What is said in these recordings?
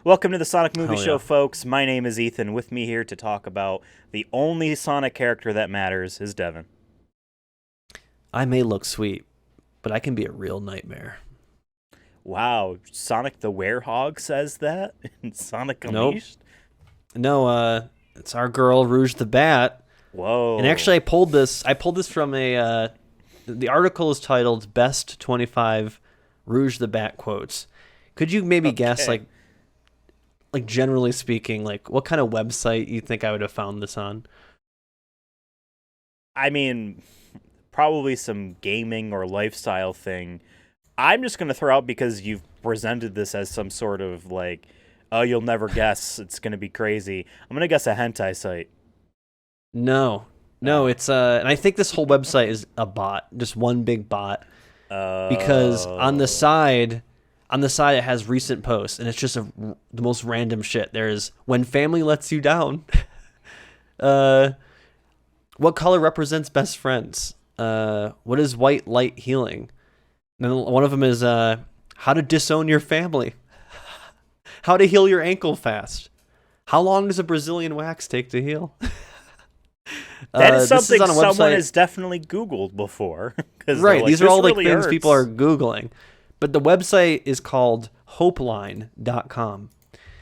Welcome to the Sonic Movie Hell Show, yeah. folks. My name is Ethan. With me here to talk about the only Sonic character that matters is Devin. I may look sweet, but I can be a real nightmare. Wow, Sonic the Werehog says that in Sonic Nope. Unleashed? No, it's our girl Rouge the Bat. And Whoa. actually, I pulled this from the article is titled "Best 25 Rouge the Bat Quotes." Could you maybe guess, Okay. like generally speaking, like what kind of website you think I would have found this on? I mean, probably some gaming or lifestyle thing. I'm just going to throw out because you've presented this as some sort of like, oh, you'll never guess. It's going to be crazy. I'm going to guess a hentai site. No, Oh. it's and I think this whole website is a bot, just one big bot. Because on the Oh. side, it has recent posts, and it's just the most random shit. There's when family lets you down. uh, what color represents best friends? What is white light healing? And then one of them is how to disown your family. How to heal your ankle fast. How long does a Brazilian wax take to heal? That is This something on a someone website. has definitely Googled before. 'Cause they're Right, like, these are "This all like really things people are hurts." Googling. But the website is called hopeline.com. And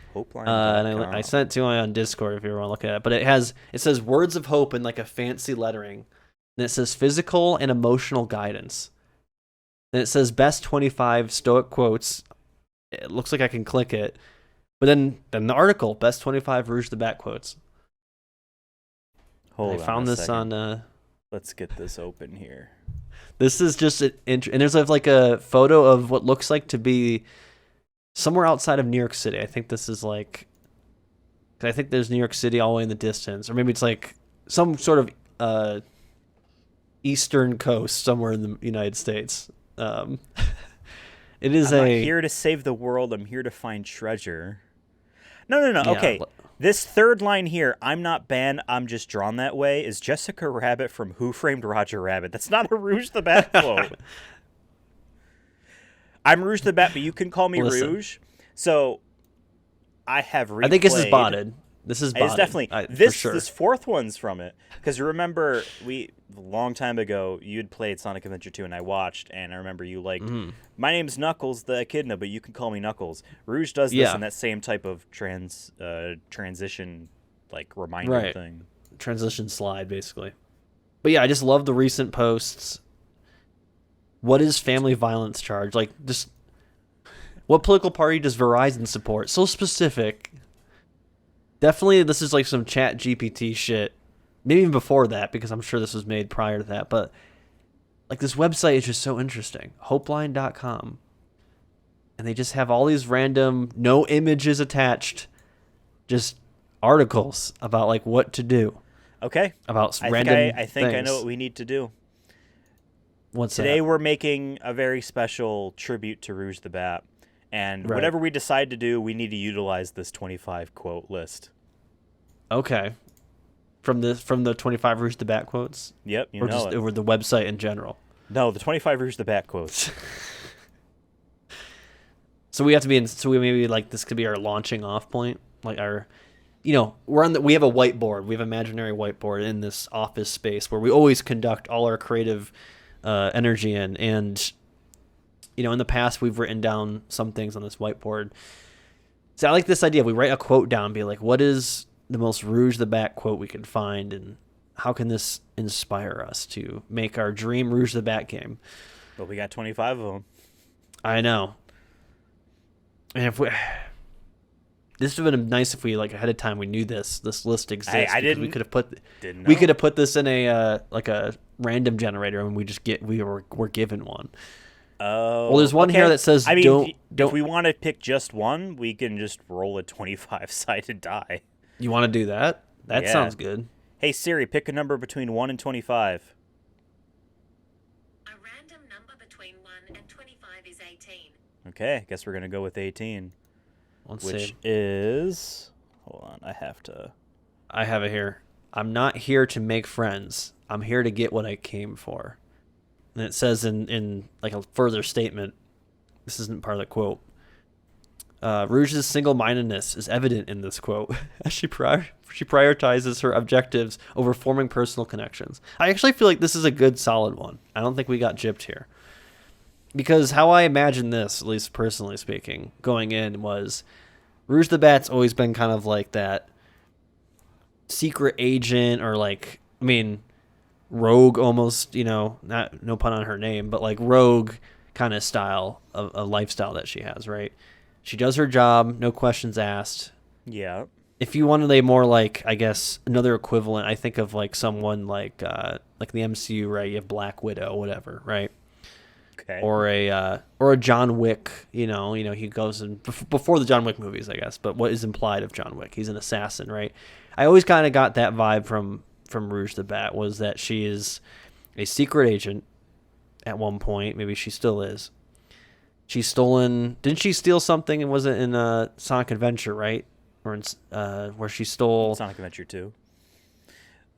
I Hopeline.com. sent it to you on Discord if you want to look at it. But it says words of hope in like a fancy lettering. And it says physical and emotional guidance. And it says best 25 stoic quotes. It looks like I can click it. But then the article, best 25 Rouge the Bat quotes. Hold I on found a this second. on Let's get this open here. this is just and there's like a photo of what looks like to be somewhere outside of New York City. I think this is like, 'cause I think there's New York City all the way in the distance, or maybe it's like some sort of eastern coast somewhere in the United States. Um, it is I'm not a here to save the world. I'm here to find treasure. No. yeah. Okay. This third line here, I'm not banned, I'm just drawn that way, is Jessica Rabbit from Who Framed Roger Rabbit. That's not a Rouge the Bat quote. I'm Rouge the Bat, but you can call me Listen, Rouge. So I have replayed. I think this is botted. This is It's botted. definitely For this sure. this fourth one's from it, because remember we a long time ago you'd played Sonic Adventure 2 and I watched, and I remember you liked my name's Knuckles the Echidna, but you can call me Knuckles. Rouge does this Yeah. in that same type of transition like reminder Right. thing. Transition slide, basically. But yeah, I just love the recent posts. What is family violence charge? Like, just what political party does Verizon support? So specific. Definitely, this is like some Chat GPT shit. Maybe even before that, because I'm sure this was made prior to that. But like, this website is just so interesting. Hopeline.com. And they just have all these random, no images attached, just articles about like what to do Okay, about I think random I think I know things. what we need to do. What's Today that? we're making a very special tribute to Rouge the Bat, and Right. whatever we decide to do, we need to utilize this 25 quote list. Okay. From the 25 Rouge the Bat quotes, Yep, you or know just it. over the website in general. No, the 25 Rouge the Bat quotes. So we have to be in. So we maybe like this could be our launching off point, like our, we have a whiteboard. We have an imaginary whiteboard in this office space where we always conduct all our creative energy in. And in the past we've written down some things on this whiteboard. So I like this idea. We write a quote down, and be like, what is the most Rouge the Bat quote we can find, and how can this inspire us to make our dream Rouge the Bat game? But we got 25 of them. I know. And if this would have been nice if we like ahead of time we knew this list exists. I because we didn't- could have put Didn't know. we could have put this in a like a random generator, and we're given one. Oh. Well, there's one here that says I mean, don't. If we want to pick just one, we can just roll a 25-sided die. You want to do that? That Yeah. sounds good. Hey Siri, pick a number between 1 and 25. A random number between 1 and 25 is 18. Okay, I guess we're going to go with 18, Let's which see. is... Hold on, I have to... I have it here. I'm not here to make friends. I'm here to get what I came for. And it says in like a further statement, this isn't part of the quote. Rouge's single-mindedness is evident in this quote as she prioritizes her objectives over forming personal connections. I actually feel like this is a good, solid one. I don't think we got gypped here. Because how I imagine this, at least personally speaking, going in was Rouge the Bat's always been kind of like that secret agent or like, I mean, rogue almost, not no pun on her name, but like rogue kind of style of a lifestyle that she has, right? She does her job, no questions asked. Yeah. If you wanted a more like, I guess, another equivalent, I think of like someone like the MCU, right? You have Black Widow, whatever, right? Okay. Or a John Wick, he goes in before the John Wick movies, I guess. But what is implied of John Wick? He's an assassin, right? I always kind of got that vibe from Rouge the Bat, was that she is a secret agent at one point. Maybe she still is. She's stolen. Didn't she steal something? And was it in Sonic Adventure, right? Or in, where she stole Sonic Adventure 2.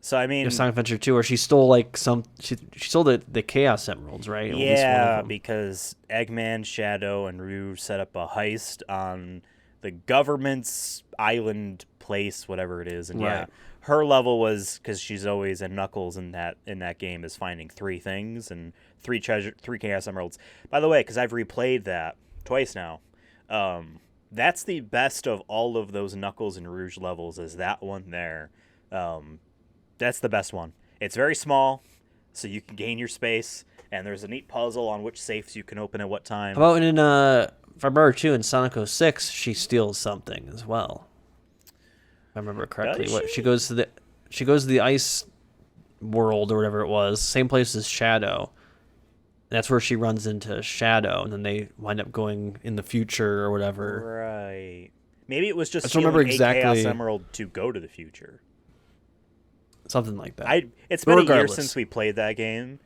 So I mean, Sonic Adventure 2, where she stole like she stole the Chaos Emeralds, right? At least one yeah, of them. because Eggman, Shadow, and Rouge set up a heist on the government's island place, whatever it is, and yeah, Right. her level was, because she's always, and Knuckles in that game is finding 3 things and 3 Chaos Emeralds. By the way, because I've replayed that twice now, that's the best of all of those Knuckles and Rouge levels. Is that one there? That's the best one. It's very small, so you can gain your space, and there's a neat puzzle on which safes you can open at what time. How about in if I remember too, in Sonic 06, she steals something as well. If I remember correctly. Does She goes to the ice world or whatever it was, same place as Shadow. That's where she runs into Shadow, and then they wind up going in the future or whatever. Right. Maybe it was just I don't remember stealing a Chaos exactly. Emerald to go to the future. Something like that. It's been a year Regardless. since we played that game,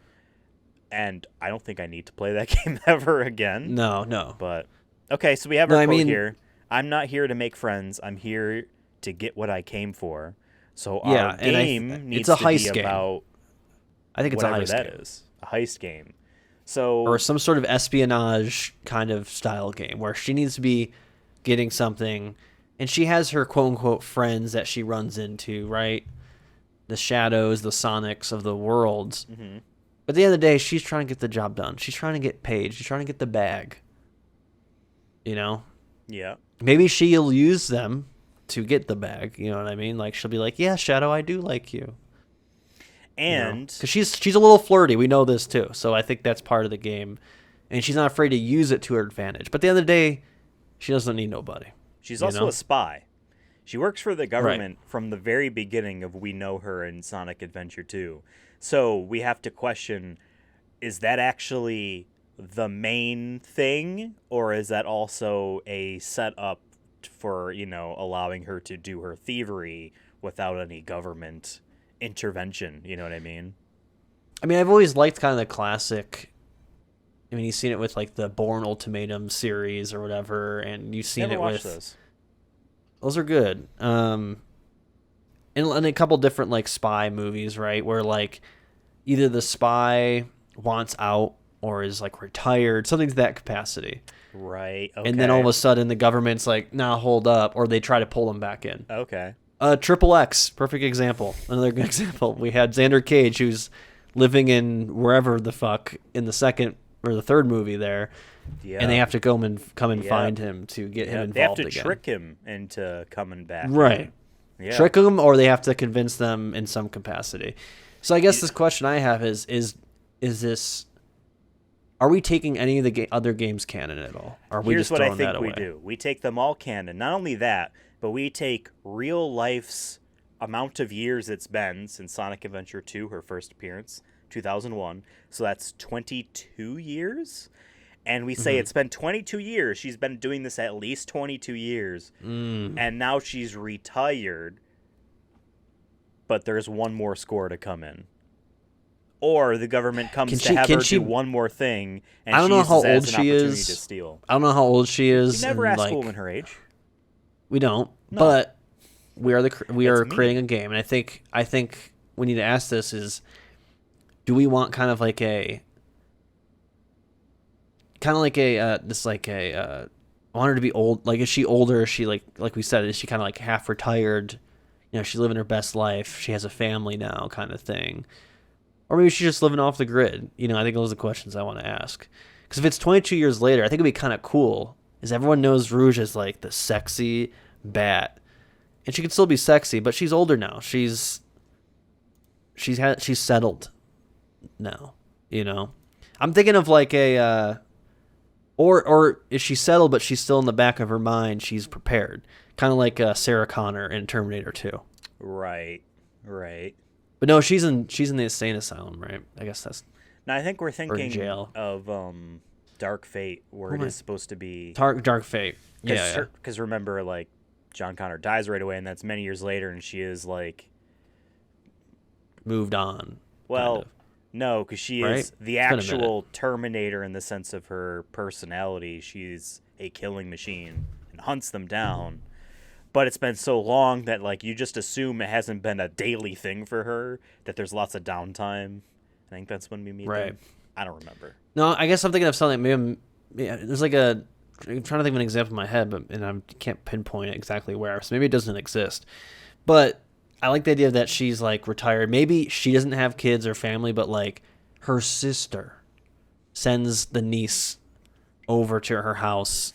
and I don't think I need to play that game ever again. No. But okay, so we have our quote here. I'm not here to make friends. I'm here to get what I came for. So Yeah, our and game needs it's a to heist be game. about I think it's a whatever heist that game. is. A heist game. So Or some sort of espionage kind of style game where she needs to be getting something, and she has her quote-unquote friends that she runs into, right? The Shadows, the Sonics of the worlds. Mhm. But at the end of the day, she's trying to get the job done. She's trying to get paid. She's trying to get the bag. Yeah. Maybe she'll use them to get the bag. You know what I mean? Like, she'll be like, yeah, Shadow, I do like you. And Because she's a little flirty. We know this too. So I think that's part of the game. And she's not afraid to use it to her advantage. But at the end of the day, she doesn't need nobody. she's also a spy. She works for the government Right. from the very beginning of we know her in Sonic Adventure 2. So we have to question, is that actually the main thing, or is that also a setup for, allowing her to do her thievery without any government intervention? You know what I mean? I mean, I've always liked kind of the classic. I mean, you've seen it with like the Bourne Ultimatum series or whatever, and you've seen Never it watched with. those. Those are good. And a couple different like spy movies, right? Where like either the spy wants out or is like retired, something to that capacity. Right. Okay. And then all of a sudden the government's like, nah, hold up, or they try to pull them back in. Okay. Triple X, perfect example. Another good example. We had Xander Cage, who's living in wherever the fuck in the second or the third movie there, Yeah. and they have to come and Yeah. find him to get him They have involved to again. trick him into coming back. Right. Yeah. Trick them, or they have to convince them in some capacity. So I guess this question I have is this? Are we taking any of the other games canon at all? Or are we Here's just what I throwing that think we away? do. We take them all canon. Not only that, but we take real life's amount of years it's been since Sonic Adventure 2, her first appearance, 2001. So that's 22 years. And we say it's been 22 years. She's been doing this at least 22 years. And now she's retired. But there's one more score to come in. Or the government comes to have her do one more thing, and I don't she know uses how it as old an she opportunity is. to steal. I don't know how old she is. You never and, ask like, a woman her age. We don't, No. but we are That's me. creating a game, and I think we need to ask this: is do we want kind of like a I want her to be old. Like, is she older? Is she like we said, is she kind of like half retired? You know, she's living her best life. She has a family now, kind of thing. Or maybe she's just living off the grid. You know, I think those are the questions I want to ask. Because if it's 22 years later, I think it'd be kind of cool. Is everyone knows Rouge as like the sexy bat, and she could still be sexy, but she's older now. She's settled now. You know, I'm thinking of like a. Or is she settled, but she's still in the back of her mind? She's prepared, kind of like Sarah Connor in Terminator 2. Right. But no, she's in the insane asylum, right? I guess that's. Now I think we're thinking jail. of Dark Fate, where it is supposed to be Dark Fate. Yeah. Because remember, like, John Connor dies right away, and that's many years later, and she is like moved on. Well, kind of. no, because she Right? is the It's been a actual Terminator in the sense of her personality. She's a killing machine and hunts them down. But it's been so long that, like, you just assume it hasn't been a daily thing for her, that there's lots of downtime. I think that's when we meet Right. them. I don't remember. No, I guess I'm thinking of something. There's like I'm trying to think of an example in my head, and I can't pinpoint exactly where. So maybe it doesn't exist. But I like the idea that she's like retired. Maybe she doesn't have kids or family, but like her sister sends the niece over to her house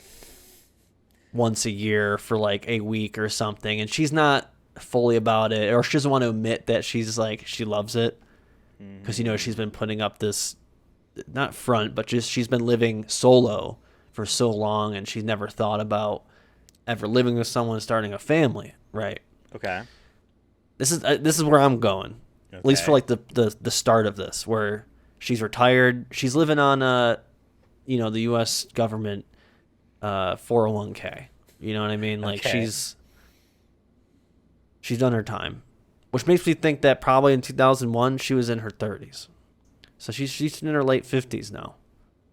once a year for like a week or something, and she's not fully about it, or she doesn't want to admit that she's like she loves it because you know she's been putting up this not front, but just she's been living solo for so long, and she's never thought about ever living with someone, starting a family, right? Okay. This is where I'm going, at least for like the start of this, where she's retired, she's living on the U.S. government 401k. You know what I mean? Like she's done her time, which makes me think that probably in 2001 she was in her 30s. So she's in her late 50s now.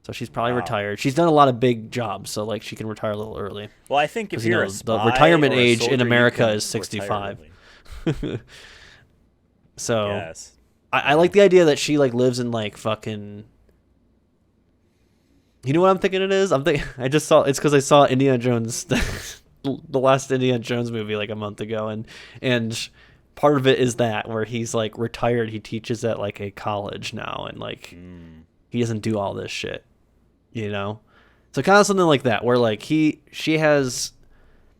So she's probably retired. She's done a lot of big jobs, so like she can retire a little early. Well, I think if you're a spy the retirement or a age soldier, in you America can is 65. retire So yes. I like the idea that she like lives in like fucking. You know what I'm thinking it is? I just saw it's because I saw Indiana Jones, the last Indiana Jones movie like a month ago, and part of it is that where he's like retired, he teaches at like a college now, and like he doesn't do all this shit, you know. So kind of something like that, where like she has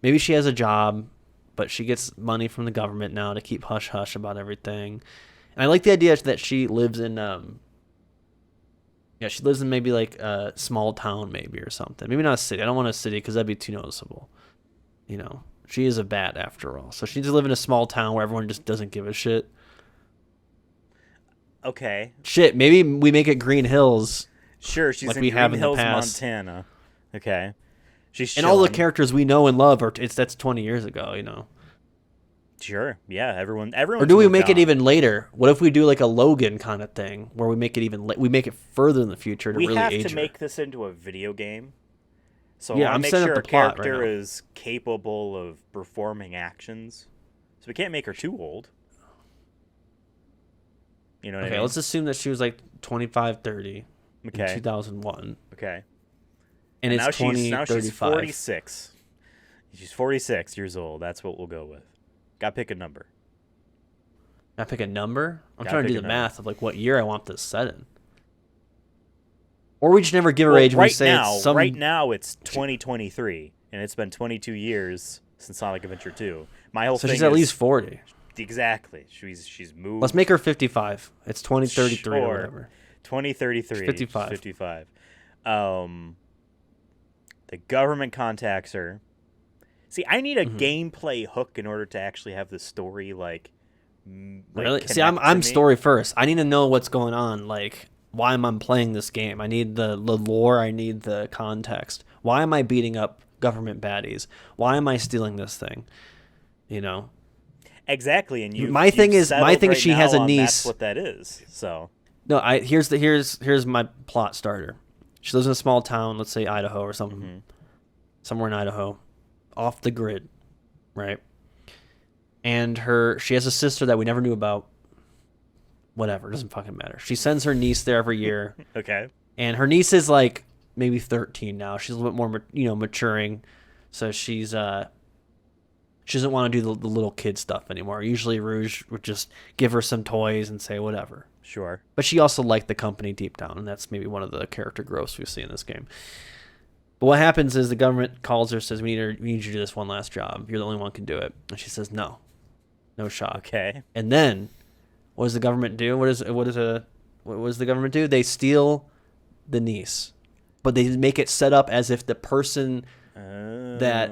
a job, but she gets money from the government now to keep hush hush about everything, and I like the idea that she lives in she lives in maybe like a small town maybe or something. Maybe not a city. I don't want a city because that'd be too noticeable. You know, she is a bat after all. So she needs to live in a small town where everyone just doesn't give a shit. Okay. Shit, maybe we make it Green Hills. Sure, she's like in we Green have in the Hills, past. Montana. Okay. She's And all the chilling. characters we know and love that's 20 years ago, you know. Sure. Yeah, everyone. Or do we make it even later? What if we do like a Logan kind of thing where we make it we make it further in the future to We really have age to her? make this into a video game. So Yeah, I I'm make setting sure up our the plot right character now. is capable of performing actions. So we can't make her too old. You know what I Okay, mean? let's assume that she was like 25, 30 Okay. in 2001. Okay. And it's now 2035. she's 46. She's 46 years old. That's what we'll go with. Got to pick a number. I pick a number? I'm Gotta trying to pick do a the number. math of like what year I want this set in. Or we just never give her Well, age. We right say now, it's some. right now it's 2023, and it's been 22 years since Sonic Adventure 2. My whole So thing she's at is least 40. exactly. She's moved. Let's make her 55. It's 2033 or Sure. whatever. 2033. She's 55. 55. The government contacts her. See, I need a gameplay hook in order to actually have the story like Really? See, connect to I'm me. story first. I need to know what's going on. Like, why am I playing this game? I need the lore. I need the context. Why am I beating up government baddies? Why am I stealing this thing? You know. Exactly, and My thing is she has a niece. That's what that is. So No, here's my plot starter. She lives in a small town, let's say Idaho or something, somewhere in Idaho, off the grid, right? And she has a sister that we never knew about. Whatever, doesn't fucking matter. She sends her niece there every year, okay, and her niece is like maybe 13 now. She's a little bit more, maturing. So she doesn't want to do the little kid stuff anymore. Usually Rouge would just give her some toys and say whatever. Sure. But she also liked the company deep down, and that's maybe one of the character growths we see in this game. But what happens is the government calls her, says, we need you to do this one last job. You're the only one who can do it. And she says, no shot. Okay. And then what does the government do? What does the government do? They steal the niece, but they make it set up as if the person that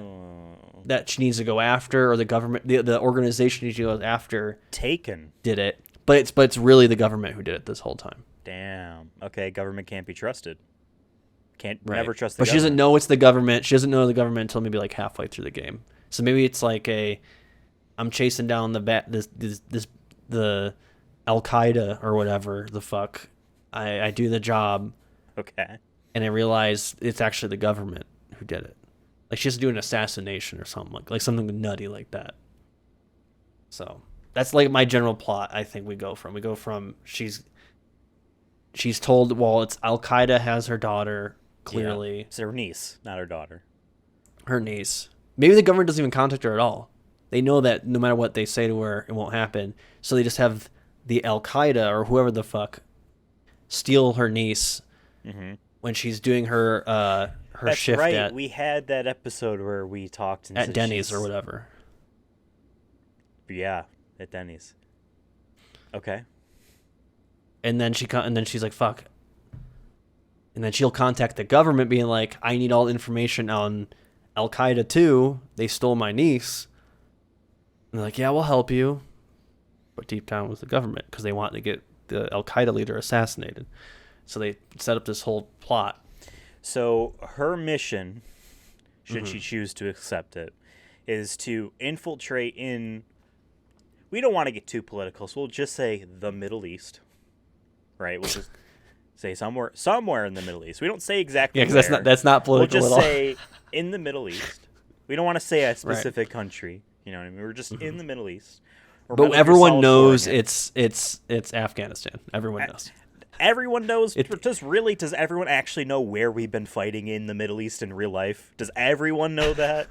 she needs to go after, or the government, the organization she goes after, Taken, did it. But it's really the government who did it this whole time. Damn. Okay, government can't be trusted. Never trust the But government. she doesn't know it's the government. She doesn't know the government until maybe like halfway through the game. So maybe it's like I'm chasing down the Al Qaeda or whatever the fuck. I do the job. Okay. And I realize it's actually the government who did it. Like she has to do an assassination or something like something nutty like that. So that's like my general plot. I think we go from she's told, well, it's Al Qaeda has her daughter. Clearly, yeah. It's her niece, not her daughter. Her niece. Maybe the government doesn't even contact her at all. They know that no matter what they say to her, it won't happen. So they just have the Al Qaeda or whoever the fuck steal her niece when she's doing her That's shift right. We had that episode where we talked at Denny's or whatever. Yeah, at Denny's. Okay. And then she's like, fuck. And then she'll contact the government being like, I need all information on Al Qaeda too. They stole my niece. And they're like, yeah, we'll help you. But deep down was the government because they want to get the Al Qaeda leader assassinated. So they set up this whole plot. So her mission, should she choose to accept it, is to infiltrate in, we don't want to get too political, so we'll just say the Middle East. Right? We'll just say somewhere in the Middle East. We don't say exactly because that's not political we'll at all. just say in the Middle East. We don't want to say a specific country. You know what I mean? We're just in the Middle East. But everyone knows it's Afghanistan. Everyone knows. Everyone knows. Does everyone actually know where we've been fighting in the Middle East in real life? Does everyone know that?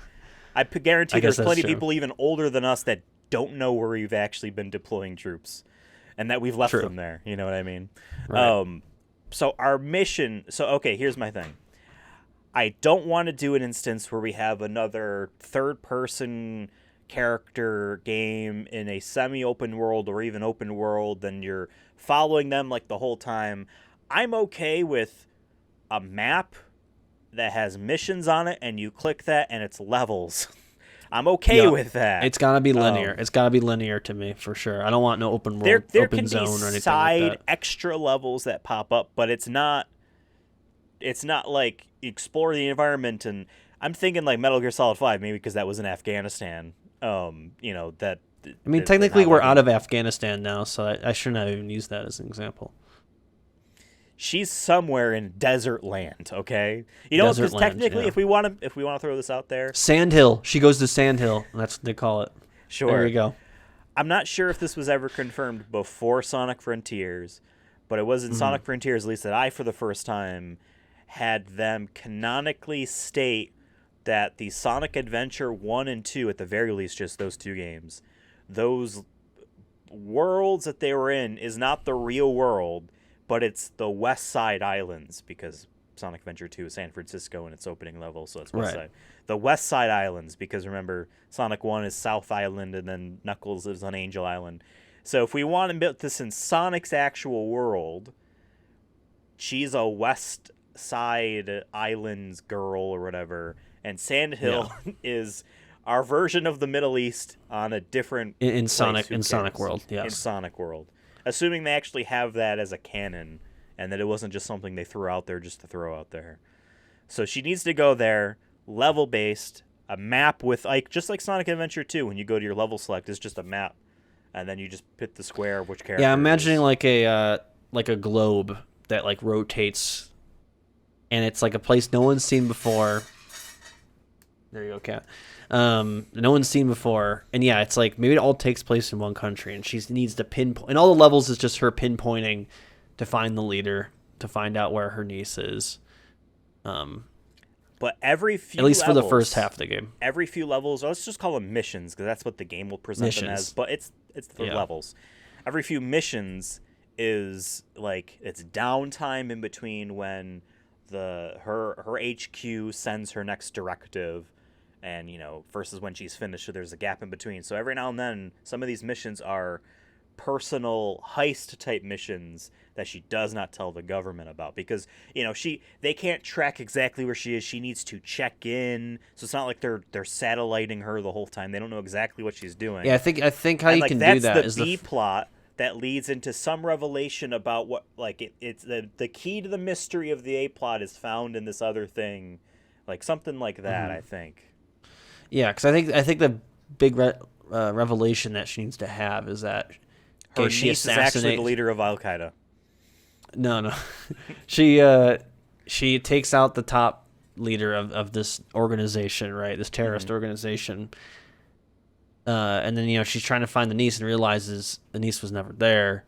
I guarantee there's plenty of people even older than us that don't know where we've actually been deploying troops and that we've left them there. You know what I mean? Right. So our mission... So, okay, here's my thing. I don't want to do an instance where we have another third-person character game in a semi-open world or even open world, and you're following them like the whole time. I'm okay with a map that has missions on it, and you click that, and it's levels. I'm okay with that. It's gotta be linear. It's gotta be linear to me for sure. I don't want no open world, there open zone or anything like that. Side extra levels that pop up, but it's not like explore the environment. And I'm thinking like Metal Gear Solid 5, maybe because that was in Afghanistan. That. I mean, technically we're out of Afghanistan now, so I shouldn't have even used that as an example. She's somewhere in desert land, okay? You know, because technically, if we want to throw this out there, Sandhill. She goes to Sandhill. That's what they call it. Sure. There you go. I'm not sure if this was ever confirmed before Sonic Frontiers, but it was in Sonic Frontiers, at least that I, for the first time, had them canonically state that the Sonic Adventure 1 and 2, at the very least, just those two games, those worlds that they were in is not the real world, but it's the West Side Islands, because Sonic Adventure 2 is San Francisco in its opening level, so it's West Side. The West Side Islands, because remember, Sonic 1 is South Island, and then Knuckles lives on Angel Island. So if we want to build this in Sonic's actual world, she's a West Side Islands girl or whatever, and Sandhill is our version of the Middle East on a different in Sonic World. Yes, in Sonic World. Assuming they actually have that as a canon and that it wasn't just something they threw out there just to throw out there. So she needs to go there, level-based, a map with, like, just like Sonic Adventure 2, when you go to your level select, it's just a map, and then you just hit the square of which character. Yeah, I'm imagining like a globe that like rotates, and it's like a place no one's seen before. There you go, cat. No one's seen before, and yeah, it's like maybe it all takes place in one country, and she needs to pinpoint, and all the levels is just her pinpointing to find the leader, to find out where her niece is. But every few At least for the levels- first half of the game. every few levels, let's just call them missions because that's what the game will present them Missions. as. But it's the Yeah. levels. Every few missions is like it's downtime in between when her HQ sends her next directive, and versus when she's finished. So there's a gap in between. So every now and then, some of these missions are personal heist type missions that she does not tell the government about because they can't track exactly where she is. She needs to check in, so it's not like they're satelliting her the whole time. They don't know exactly what she's doing. Yeah, I think how And, you like, can that's do that the is B plot that leads into some revelation about what it's the key to the mystery of the A plot is found in this other thing, like something like that. I think. Yeah, because I think the big revelation that she needs to have is that Her okay, she niece is actually the assassinates. leader of Al Qaeda. No, she takes out the top leader of this organization, right? This terrorist organization. And then she's trying to find the niece and realizes the niece was never there.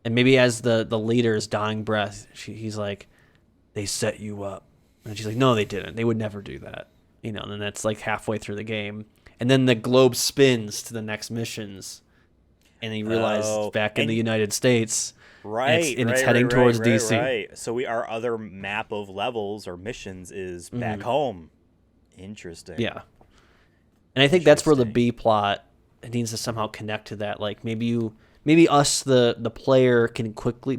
And maybe as the leader's dying breath, he's like, "They set you up," and she's like, "No, they didn't. They would never do that." And then that's like halfway through the game, and then the globe spins to the next missions, and he realizes it's back in the United States. Right, and it's heading towards DC. Right. So our other map of levels or missions is back home. Interesting. Yeah. And I think that's where the B plot needs to somehow connect to that. Like maybe us the player can quickly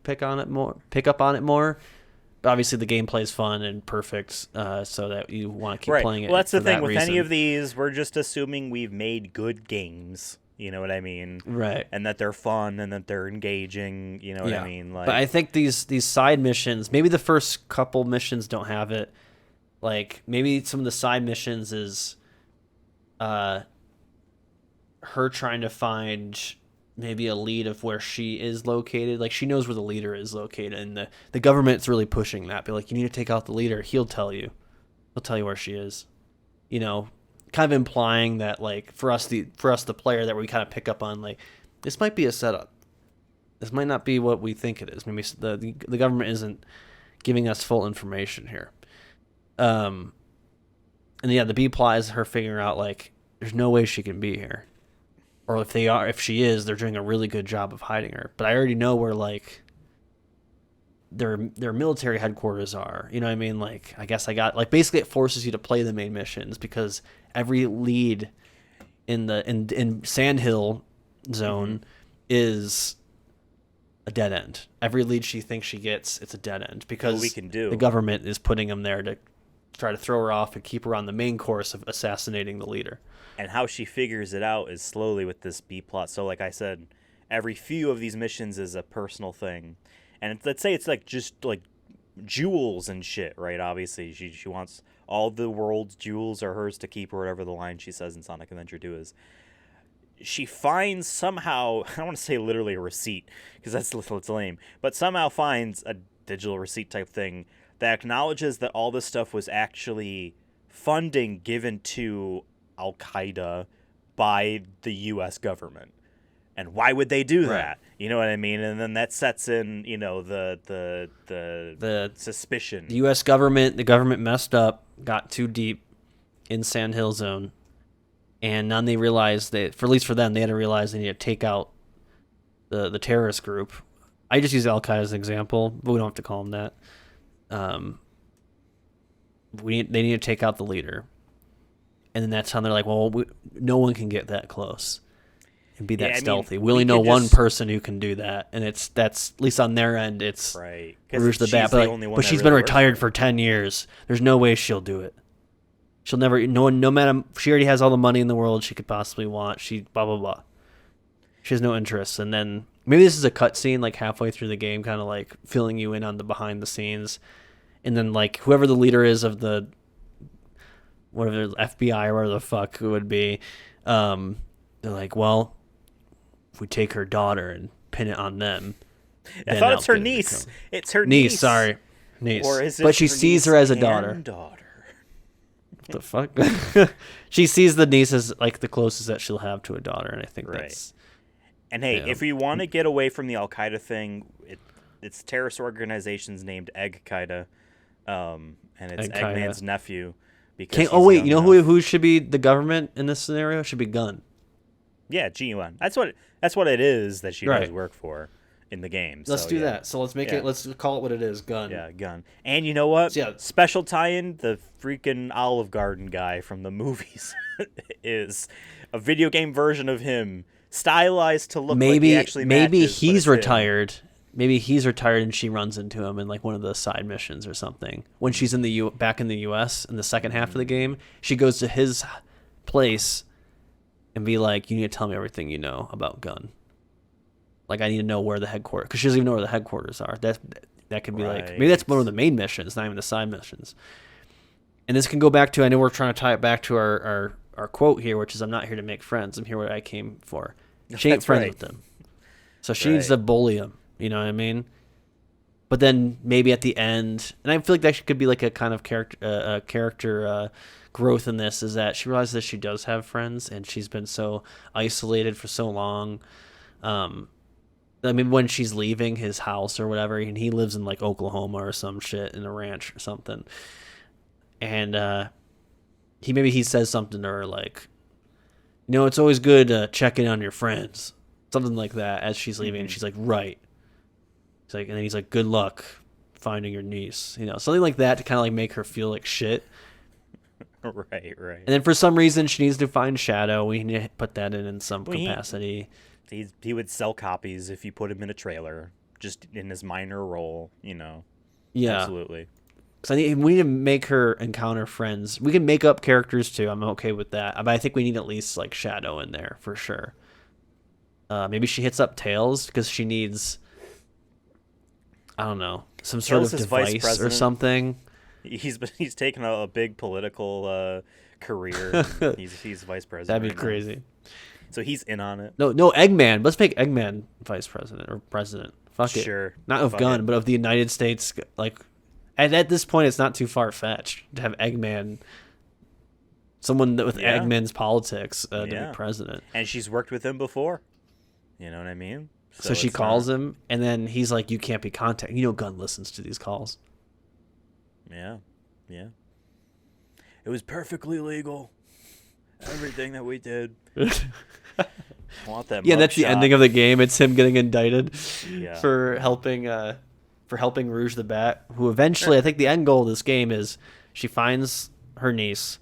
pick up on it more. But obviously the gameplay is fun and perfect, so that you want to keep playing it. Well, that's the for thing that with any reason. of these. We're just assuming we've made good games. You know what I mean? Right. And that they're fun and that they're engaging. You know what I mean? Like, but I think these side missions, maybe the first couple missions don't have it. Like maybe some of the side missions is her trying to find maybe a lead of where she is located. Like she knows where the leader is located, and the government's really pushing that. Be like, you need to take out the leader. He'll tell you where she is. Kind of implying that like for us the player that we kind of pick up on, like this might be a setup. This might not be what we think it is. Maybe the government isn't giving us full information here. And yeah, the B plot is her figuring out like there's no way she can be here, or if she is, they're doing a really good job of hiding her. But I already know where like their military headquarters are. You know what I mean? Like I guess I got like basically it forces you to play the main missions because every lead in Sandhill zone is a dead end. Every lead she thinks she gets, it's a dead end because the government is putting them there to try to throw her off and keep her on the main course of assassinating the leader. And how she figures it out is slowly with this B plot. So like I said, every few of these missions is a personal thing. And let's say it's like just like jewels and shit, right? Obviously, she wants all the world's jewels are hers to keep, or whatever the line she says in Sonic Adventure 2 is. She finds somehow, I don't want to say literally a receipt, because it's lame, but somehow finds a digital receipt type thing that acknowledges that all this stuff was actually funding given to Al Qaeda by the U.S. government. And why would they do that? You know what I mean? And then that sets in, the suspicion. The U.S. government, the government messed up, got too deep in Sandhill Zone, and now they realized that, at least for them, they had to realize they need to take out the terrorist group. I just use Al Qaeda as an example, but we don't have to call them that. They need to take out the leader, and then that's how they're like, well, no one can get that close and be that stealthy. We only know one person who can do that, and that's at least on their end. It's right. Rouge the Bat, but she's been retired for 10 years. There's no way she'll do it. She'll never. No matter. She already has all the money in the world she could possibly want. She blah blah blah. She has no interest, and then maybe this is a cutscene like halfway through the game, kind of like filling you in on the behind the scenes, and then like whoever the leader is of the whatever FBI or whatever the fuck it would be, they're like, well, if we take her daughter and pin it on them, I thought it's her niece. It's her niece. Sorry, niece. Or is it but she sees her as a daughter. What the fuck? She sees the niece as like the closest that she'll have to a daughter, and I think that's. And hey, if we want to get away from the Al Qaeda thing, it's terrorist organizations named Egg Qaeda. And it's And kinda- Eggman's nephew. Because Can't, he's oh wait, young you know enough. who should be the government in this scenario? Should be Gun. Yeah, G.U.N. That's what it is that she does Right. work for in the game. Let's So, do yeah. that. So let's make Yeah. it. Let's call it what it is. Gun. Yeah, Gun. And you know what? So, yeah. Special tie-in, the freaking Olive Garden guy from the movies is a video game version of him, stylized to look like he Maybe actually maybe matches, but he's it's him. retired. Maybe he's retired and she runs into him in like one of the side missions or something. When she's in the back in the U.S. in the second half of the game, she goes to his place and be like, "You need to tell me everything you know about Gun. Like I need to know where the headquarters, because she doesn't even know where the headquarters are. That could be like maybe that's one of the main missions, not even the side missions. And this can go back to, I know we're trying to tie it back to our quote here, which is, "I'm not here to make friends. I'm here what I came for." She ain't That's friends right. with them, so she needs to bully him. You know what I mean? But then maybe at the end, and I feel like that could be like a kind of character growth in this, is that she realizes that she does have friends and she's been so isolated for so long. I mean, when she's leaving his house or whatever, and he lives in like Oklahoma or some shit in a ranch or something, and he says something to her like, "It's always good to check in on your friends," something like that as she's leaving, and she's like, "Right." He's like, and then he's like, "Good luck finding your niece," something like that to kind of like make her feel like shit. Right. And then for some reason she needs to find Shadow. We need to put that in some capacity. He would sell copies if you put him in a trailer, just in his minor role. Yeah, Absolutely. because we need to make her encounter friends. We can make up characters too. I'm okay with that, but I think we need at least like Shadow in there for sure. Maybe she hits up Tails because she needs, I don't know, some sort Tails of is vice device or president. something. He's taken a big political career. And he's vice president. That'd be right now. crazy. So he's in on it. No, Eggman. Let's make Eggman vice president or president. Fuck it. Sure. Not of Fuck Gun, it. but of the United States. Like, at this point, it's not too far fetched to have Eggman, someone with Yeah. Eggman's politics, to Yeah. be president. And she's worked with him before. You know what I mean? So she it's calls not- him, and then he's like, "You can't be contacted." Gun listens to these calls. Yeah. Yeah. It was perfectly legal. Everything that we did. I want that. Yeah, that's the ending of the game. It's him getting indicted Yeah. for helping Rouge the Bat, who eventually, I think the end goal of this game is she finds her niece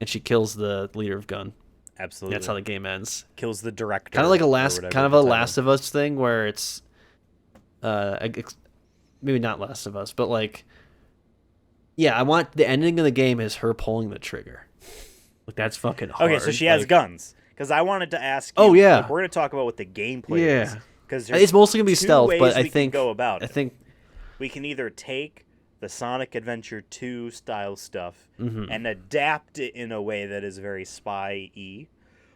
and she kills the leader of Gun. Absolutely. That's how the game ends. Kills the director. Kind of like or whatever the title. Last of Us thing where it's maybe not Last of Us, but like, yeah, I want the ending of the game is her pulling the trigger. Like, that's fucking hard. Okay, so she has Like, guns. Because I wanted to ask you. Oh, yeah. Like, we're going to talk about what the gameplay is. Yeah. Because It's mostly gonna be two stealth, ways but we I think can go about I it. think We can either take the Sonic Adventure 2 style stuff Mm-hmm. and adapt it in a way that is very spy-y,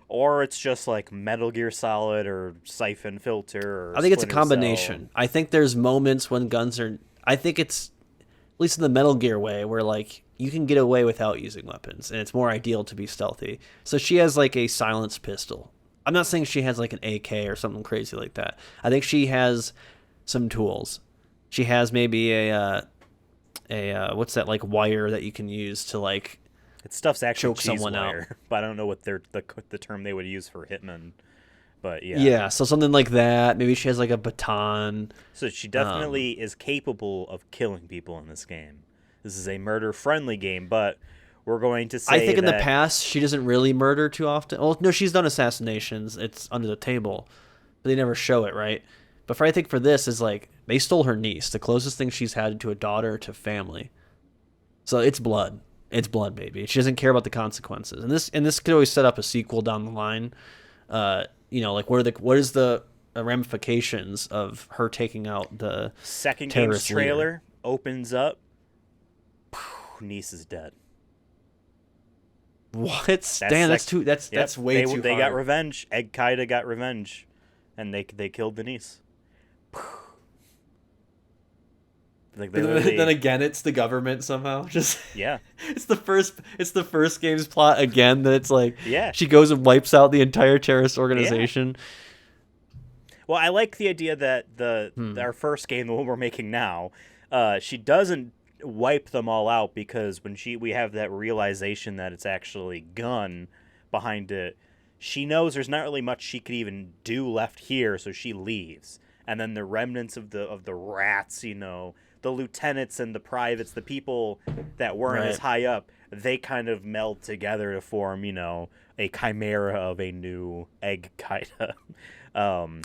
or it's just like Metal Gear Solid or Siphon Filter. Or I think it's a Splinter combination. Cell. I think there's moments when guns are. I think it's at least in the Metal Gear way where like you can get away without using weapons, and it's more ideal to be stealthy. So she has like a silenced pistol. I'm not saying she has like an AK or something crazy like that. I think she has some tools. She has maybe a what's that, like, wire that you can use to like It stuff's actually choke someone out. wire, but I don't know what the term they would use for hitman. But yeah. Yeah, so something like that. Maybe she has like a baton. So she definitely is capable of killing people in this game. This is a murder-friendly game, but we're going to say I think in the that- past she doesn't really murder too often. Well, no, she's done assassinations. It's under the table, but they never show it, right? But I think for this is like they stole her niece, the closest thing she's had to a daughter to family. So it's blood. It's blood, baby. She doesn't care about the consequences. And this could always set up a sequel down the line. Like what is the ramifications of her taking out the second game's terrorist leader? trailer opens up. Niece is dead. What? Damn, that's sec- too. That's Yep, way too. They hard. got revenge. Egg Kaida got revenge, and they killed the niece. Like they literally- Then again, it's the government somehow. Just yeah. it's the first game's plot again. That it's like Yeah. she goes and wipes out the entire terrorist organization. Well, I like the idea that Hmm. our first game, the one we're making now, she doesn't wipe them all out, because when we have that realization that it's actually Gun behind it, she knows there's not really much she could even do left here, so she leaves. And then the remnants of the rats, the lieutenants and the privates, the people that weren't as high up, they kind of meld together to form, a chimera of a new Egg Qaeda.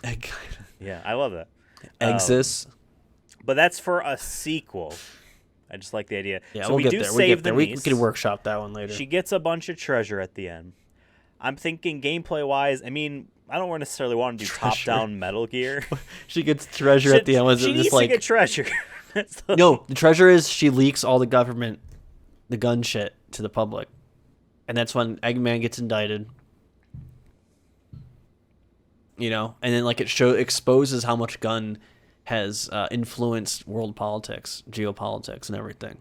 Egg Qaeda. Yeah, I love that. Exis. But that's for a sequel. I just like the idea. Yeah, so we'll we get do there. save the We niece. can workshop that one later. She gets a bunch of treasure at the end. I'm thinking gameplay-wise, I don't necessarily want to do top-down Metal Gear. She gets treasure at the end. Was she it needs just like to get treasure. No, the treasure is she leaks all the gun shit to the public, and that's when Eggman gets indicted. And then like it exposes how much Gun has influenced world politics, geopolitics, and everything.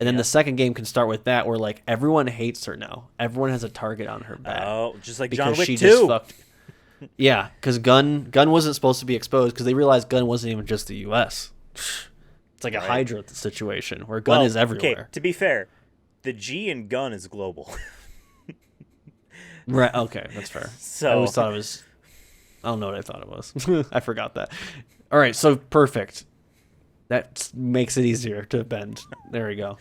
And then the second game can start with that, where like everyone hates her now. Everyone has a target on her back. Oh, just like because John Wick she 2. just fucked. Yeah, because Gun wasn't supposed to be exposed because they realized Gun wasn't even just the U.S. It's like a Hydra situation where Gun is everywhere. Okay, to be fair, the G in Gun is global. Right. Okay, that's fair. So I always thought it was. I don't know what I thought it was. I forgot that. All right, so perfect. That makes it easier to bend. There we go.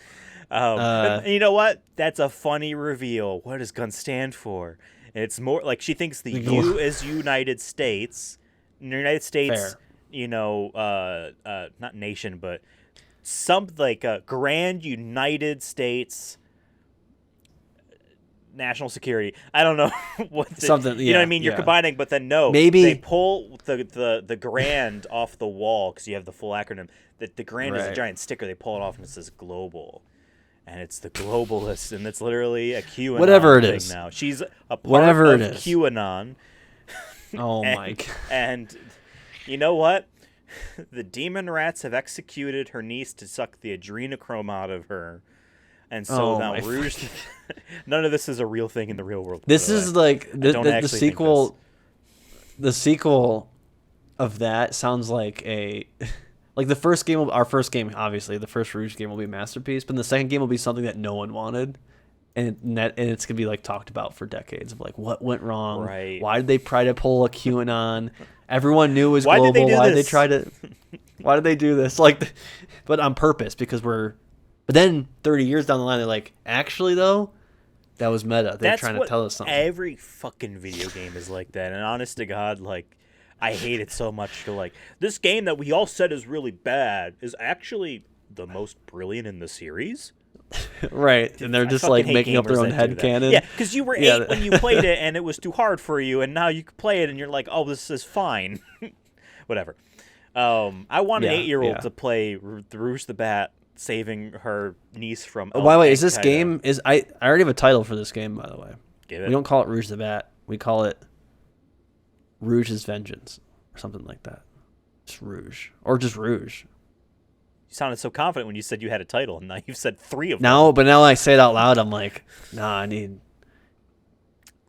And you know what? That's a funny reveal. What does Gun stand for? And it's more like she thinks the U is United States. United States, Fair. Not nation, but something like a grand United States national security. I don't know something. You know what I mean? You're combining, but then maybe they pull the grand off the wall because you have the full acronym. The grand is a giant sticker. They pull it off and it says global, and it's the globalists, and it's literally a QAnon. Whatever it thing is now. She's a part Whatever of it is. QAnon. Oh my god. And you know what? The demon rats have executed her niece to suck the adrenochrome out of her. And so now Rouge... None of this is a real thing in the real world. This is like the sequel. The The sequel of that sounds like a... Like the first game, our first game, obviously, the first Rouge game will be a masterpiece, but the second game will be something that no one wanted. And it's going to be like talked about for decades of like what went wrong. Right. Why did they try to pull a QAnon? Everyone knew it was Why global. did they do Why did they this? try to... Why did they do this? Like, but on purpose, because we're... But then 30 years down the line, they're like, actually, though, that was meta. They're trying to tell us something. Every fucking video game is like that. And honest to God, like, I hate it so much to like, this game that we all said is really bad is actually the most brilliant in the series. Right. And they're just fucking like hate making up their gamers own that do that. headcanon. Yeah, because you were 8 when you played it and it was too hard for you, and now you can play it and you're like, oh, this is fine. Whatever. I want an 8-year-old to play Rouge the Bat saving her niece from... Wait, is this game... I already have a title for this game, by the way. Give it. We don't call it Rouge the Bat. We call it Rouge's Vengeance or something like that. Just Rouge. Or just Rouge. You sounded so confident when you said you had a title, and now you've said 3 of them. No, but now I say it out loud, I'm like, nah,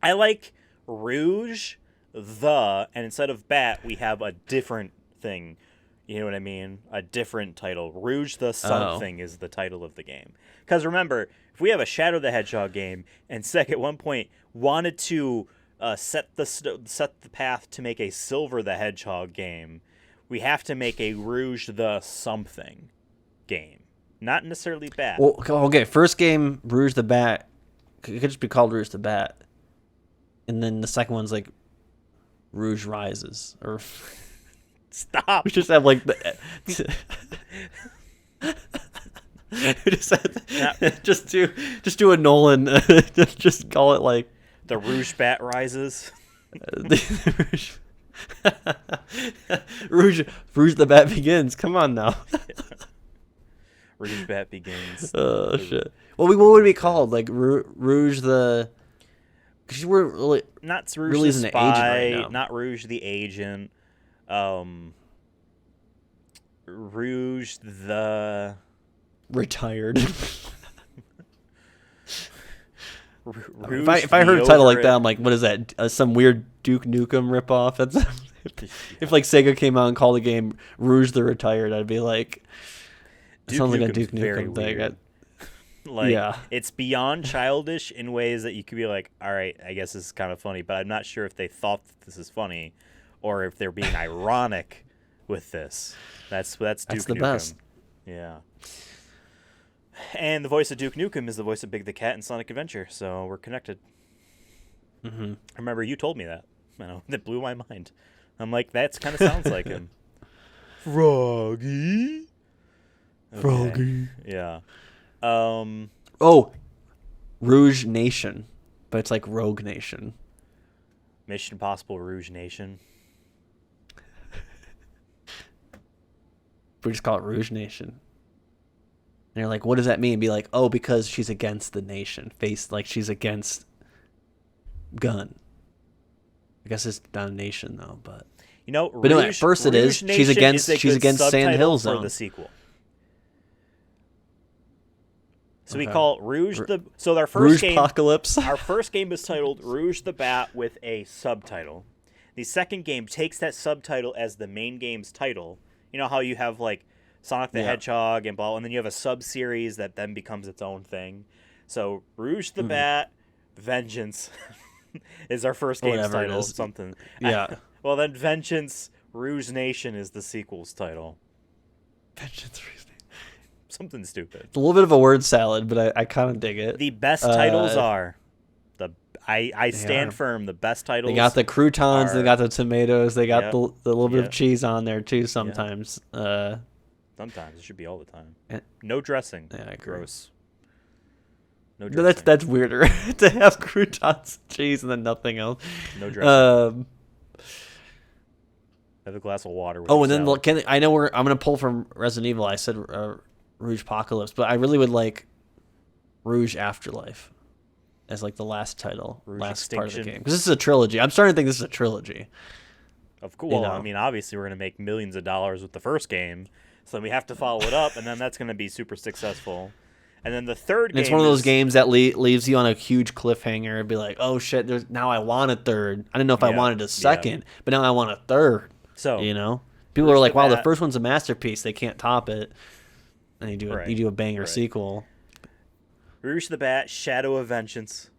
I like Rouge, and instead of Bat, we have a different thing. You know what I mean? A different title. Rouge the something is the title of the game. Because remember, if we have a Shadow the Hedgehog game, and Sec at one point wanted to set the path to make a Silver the Hedgehog game, we have to make a Rouge the something game. Not necessarily Bat. Well, okay, first game, Rouge the Bat. It could just be called Rouge the Bat. And then the second one's like Rouge Rises. Or Stop. we just have like the... we just do a Nolan. Just call it like... The Rouge Bat Rises. Rouge the Bat Begins. Come on now. Rouge Bat Begins. Oh shit. Well, what would it be called? Like Rouge the? Because we're really not Rouge really the isn't Spy, an agent right now. not Rouge the Agent. Rouge the Retired. Rouge if I heard a title like that, I'm like, what is that? Some weird Duke Nukem ripoff? If like Sega came out and called the game Rouge the Retired, I'd be like, It sounds like a Nukem's Duke very Nukem thing. weird. Like, Yeah. it's beyond childish in ways that you could be like, all right, I guess this is kind of funny, but I'm not sure if they thought that this is funny or if they're being ironic with this. That's Duke the Nukem. best. Yeah. And the voice of Duke Nukem is the voice of Big the Cat in Sonic Adventure, so we're connected. Mm-hmm. I remember you told me that. You know, that blew my mind. I'm like, that kind of sounds like him. Froggy. Okay. Froggy. Yeah. Oh, Rouge Nation, but it's like Rogue Nation. Mission Impossible Rouge Nation. We just call it Rouge Nation. And you're like, what does that mean? Be like, oh, because she's against the nation. Like she's against Gun. I guess it's not a nation though, but You know, But no, at first it is. Rouge She's Nation against- is a she's good against Sand subtitle Hill for Zone. the sequel. So we Okay. call it Rouge the. So our first Rouge game, Apocalypse. our first game is titled Rouge the Bat with a subtitle. The second game takes that subtitle as the main game's title. You know how you have like Sonic the Yeah. Hedgehog and blah, and then you have a sub-series that then becomes its own thing. So Rouge the Bat, Vengeance is our first game's Whatever it title. is. Something. Yeah. Well, then Vengeance Rouge Nation is the sequel's title. Vengeance Rouge Nation. Something stupid. It's a little bit of a word salad, but I kind of dig it. The best titles are I stand are. firm. The best titles. They got the croutons, they are- got the tomatoes, they got Yep. the little bit Yep. of cheese on there too sometimes. Sometimes it should be all the time. Eh. No dressing. Yeah, I agree. Gross. No No, dressing. that's weirder to have croutons, cheese, and then nothing else. No dressing. Have a glass of water. With Oh, your and then salad. I know I'm gonna pull from Resident Evil. I said Rouge Apocalypse, but I really would like Rouge Afterlife as like the last title, Rouge last part of the Extinction. game, because this is a trilogy. I'm starting to think this is a trilogy. Of course. Well, I know. mean, obviously, we're gonna make millions of dollars with the first game, so we have to follow it up, and then that's gonna be super successful. And then the third And game. it's one of those is- games that leaves you on a huge cliffhanger. It'd be like, oh shit, now I want a third. I didn't know if I Yeah, wanted a yeah. second, but now I want a third. So You know, people Rouge are like, the wow, the Bat- first one's a masterpiece. They can't top it. And Right, you do a banger right. sequel. Rouge the Bat, Shadow of Vengeance.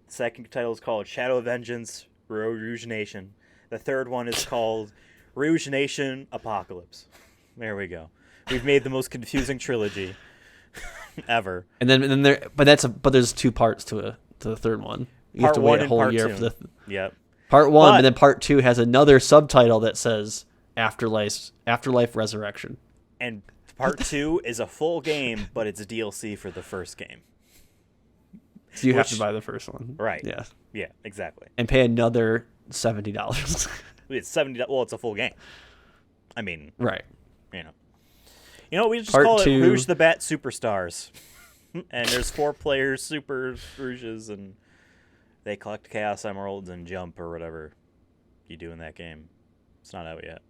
The second title is called Shadow of Vengeance, Rouge Nation. The third one is called Rouge Nation Apocalypse. There we go. We've made the most confusing trilogy ever. And then there's two parts to the third one. You have Part to one wait a and whole part year two. for the Yep. part one, But- but then part two has another subtitle that says Afterlife Resurrection. And part two is a full game, but it's a DLC for the first game. So you have Which- to buy the first one. Right. Yeah. Yeah, exactly. And pay another $70. It's 70. Well, it's a full game. I mean, Right. you know, we just Part call it two. Rouge the Bat Superstars. And there's 4 players, Super Rouges, and they collect Chaos Emeralds and jump or whatever you do in that game. It's not out yet.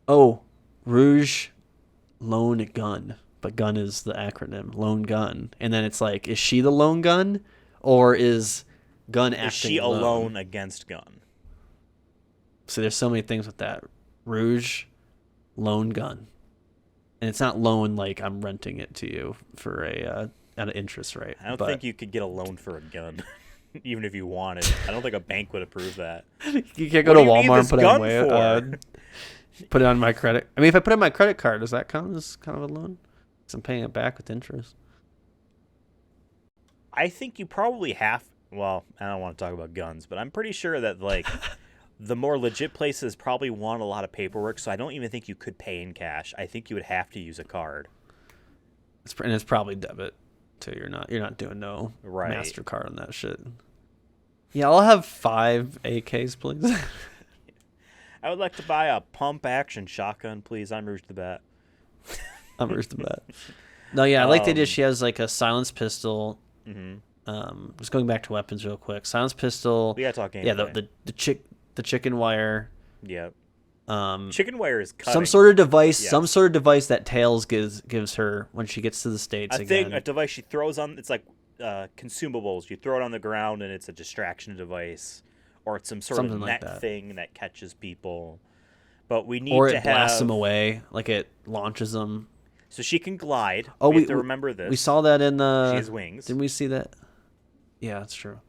Oh, Rouge Lone Gun. But gun is the acronym. Lone Gun. And then it's like, is she the lone gun? Or is Gun acting Is she alone against Gun? So there's so many things with that. Rouge Lone Gun. And it's not loan like I'm renting it to you for at an interest rate. I don't think you could get a loan for a gun, even if you wanted. I don't think a bank would approve that. you can't go What to do you need Walmart this and gun put it on my credit. I mean, if I put it on my credit card, does that count as kind of a loan? Because I'm paying it back with interest. I think you probably have. Well, I don't want to talk about guns, but I'm pretty sure that like the more legit places probably want a lot of paperwork. So I don't even think you could pay in cash. I think you would have to use a card. And it's probably debit too. You're not doing no Right. MasterCard on that shit. Yeah, I'll have 5 AKs, please. I would like to buy a pump action shotgun, please. I'm Rouge the Bat. I'm Rouge the Bat. No, yeah, I like the idea Um, she has like a silenced pistol. Mm-hmm. Just going back to weapons real quick. Silenced pistol. We gotta talk gameplay. Yeah, the chicken wire. Yeah. Um, Chicken wire is cutting. some sort of device. Yes. Some sort of device that Tails gives her when she gets to the States I again. think a device she throws on. It's like consumables. You throw it on the ground and it's a distraction device, or it's some sort Something of like net that. thing that catches people. But we need or to it blasts have them away, like it launches them. So she can glide. Oh, we have to remember this. We saw that in the. She has wings. Didn't we see that? Yeah, that's true.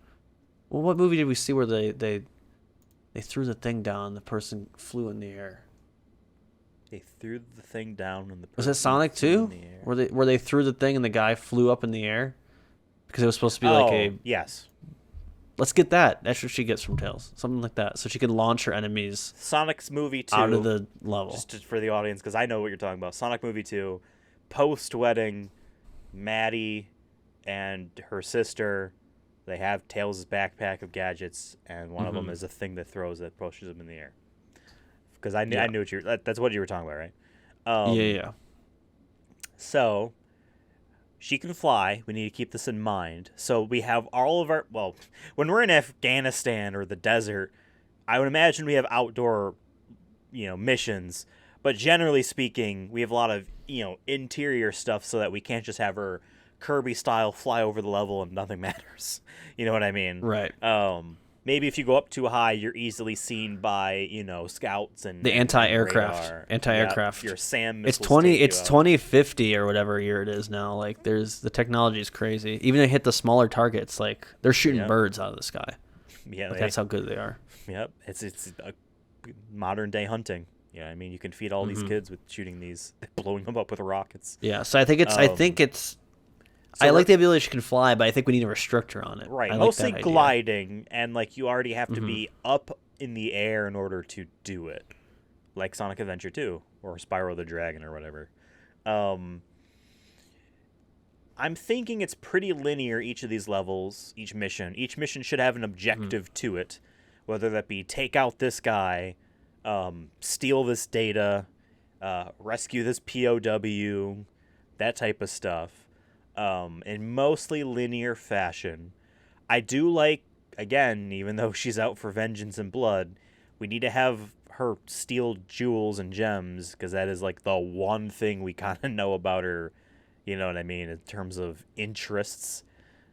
Well, what movie did we see where they threw the thing down? The person flew in the air. They threw the thing down and the Was person it Sonic flew 2? in the air. Where they threw the thing and the guy flew up in the air? Because it was supposed to be like a. Yes. Let's get that. That's what she gets from Tails. Something like that. So she can launch her enemies Sonic's movie 2. out of the level. Just for the audience, because I know what you're talking about. Sonic movie 2, post-wedding, Maddie and her sister, they have Tails' backpack of gadgets, and one of them is a thing that pushes them in the air. Because I knew what that's what you were talking about, right? Yeah. So she can fly. We need to keep this in mind. So we have all of our when we're in Afghanistan or the desert, I would imagine we have outdoor, missions. But generally speaking, we have a lot of interior stuff so that we can't just have her Kirby style fly over the level and nothing matters. You know what I mean? Right. Maybe if you go up too high, you're easily seen by scouts and The anti-aircraft. radar. Anti-aircraft. Your SAM It's missiles take you out. 2050 or whatever year it is now. Like the technology is crazy. Even they hit the smaller targets, like they're shooting birds out of the sky. Yeah, That's how good they are. Yep, it's a modern day hunting. Yeah, I mean you can feed all these kids with shooting these, blowing them up with rockets. Yeah, so I think it's. I like the ability she can fly, but I think we need to restrict her on it. Right, I mostly like that idea. gliding, and you already have to be up in the air in order to do it, like Sonic Adventure 2 or Spyro the Dragon or whatever. I'm thinking it's pretty linear, each of these levels, each mission. Each mission should have an objective to it, whether that be take out this guy, steal this data, rescue this POW, that type of stuff. In mostly linear fashion. I do like, again, even though she's out for vengeance and blood, we need to have her steal jewels and gems, because that is the one thing we kind of know about her, you know what I mean, in terms of interests.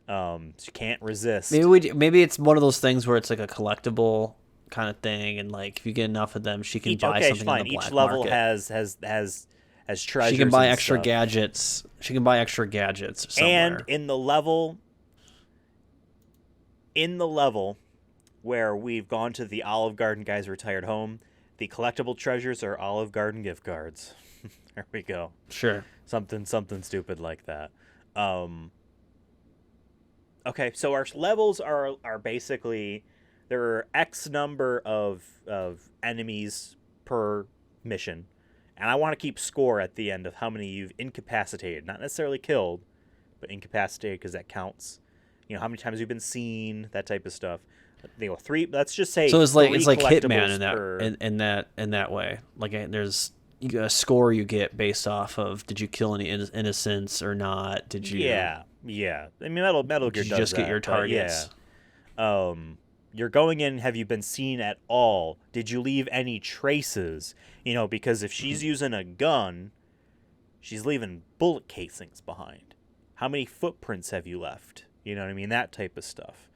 She can't resist. Maybe it's one of those things where it's like a collectible kind of thing, and if you get enough of them, she can buy something fine. on the black Each level market. has treasures. She can buy and extra stuff. gadgets. She can buy extra gadgets somewhere. And in the level where we've gone to the Olive Garden guy's retired home, the collectible treasures are Olive Garden gift cards. There we go. Sure. Something stupid like that. Okay, so our levels are basically, there are X number of enemies per mission. And I want to keep score at the end of how many you've incapacitated. Not necessarily killed, but incapacitated, because that counts. How many times you've been seen, that type of stuff. 3. Let's just say. So it's like Hitman collectibles in that way. There's a score you get based off of did you kill any innocents or not? Did you? Yeah. I mean, Metal Gear Did you does just get that, your but targets? Yeah. You're going in, have you been seen at all? Did you leave any traces? Because if she's using a gun, she's leaving bullet casings behind. How many footprints have you left? You know what I mean? That type of stuff.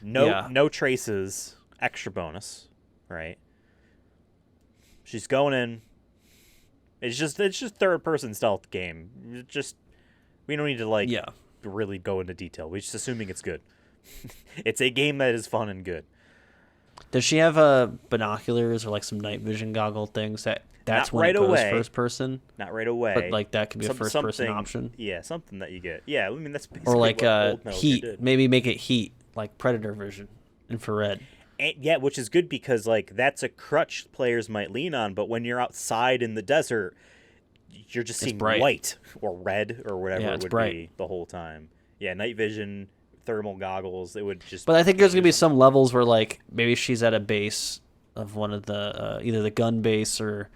No traces, extra bonus, right? She's going in. It's just third person stealth game. We don't need to really go into detail. We're just assuming it's good. It's a game that is fun and good. Does she have binoculars or some night vision goggle things? That's Not when right it goes away. first person. Not right away. But that could be a first person option. Yeah, something that you get. Yeah, I mean that's basically Or what old Metal Gear heat. did. Maybe make it heat, like predator vision, infrared. And, yeah, which is good because that's a crutch players might lean on. But when you're outside in the desert, you're just seeing bright. white or red or whatever it would bright. be the whole time. Yeah, night vision, thermal goggles. It would just. But I think there's gonna be some levels where maybe she's at a base of one of the either the gun base or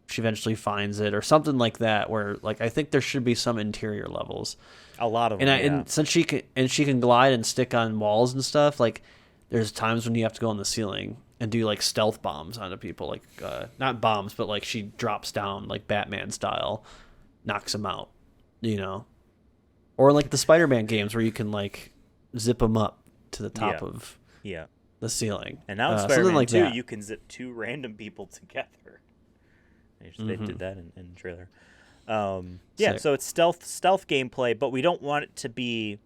she eventually finds it or something like that. Where I think there should be some interior levels. A lot of them. And since she can glide and stick on walls and stuff, there's times when you have to go on the ceiling and do stealth bombs onto people, not bombs, but she drops down Batman style, knocks them out, or the Spider-Man games where you can zip them up to the top of the ceiling. And now in something Spider-Man 2, you can zip 2 random people together. They did that in the trailer. Yeah, Sick. so it's stealth gameplay, but we don't want it to be.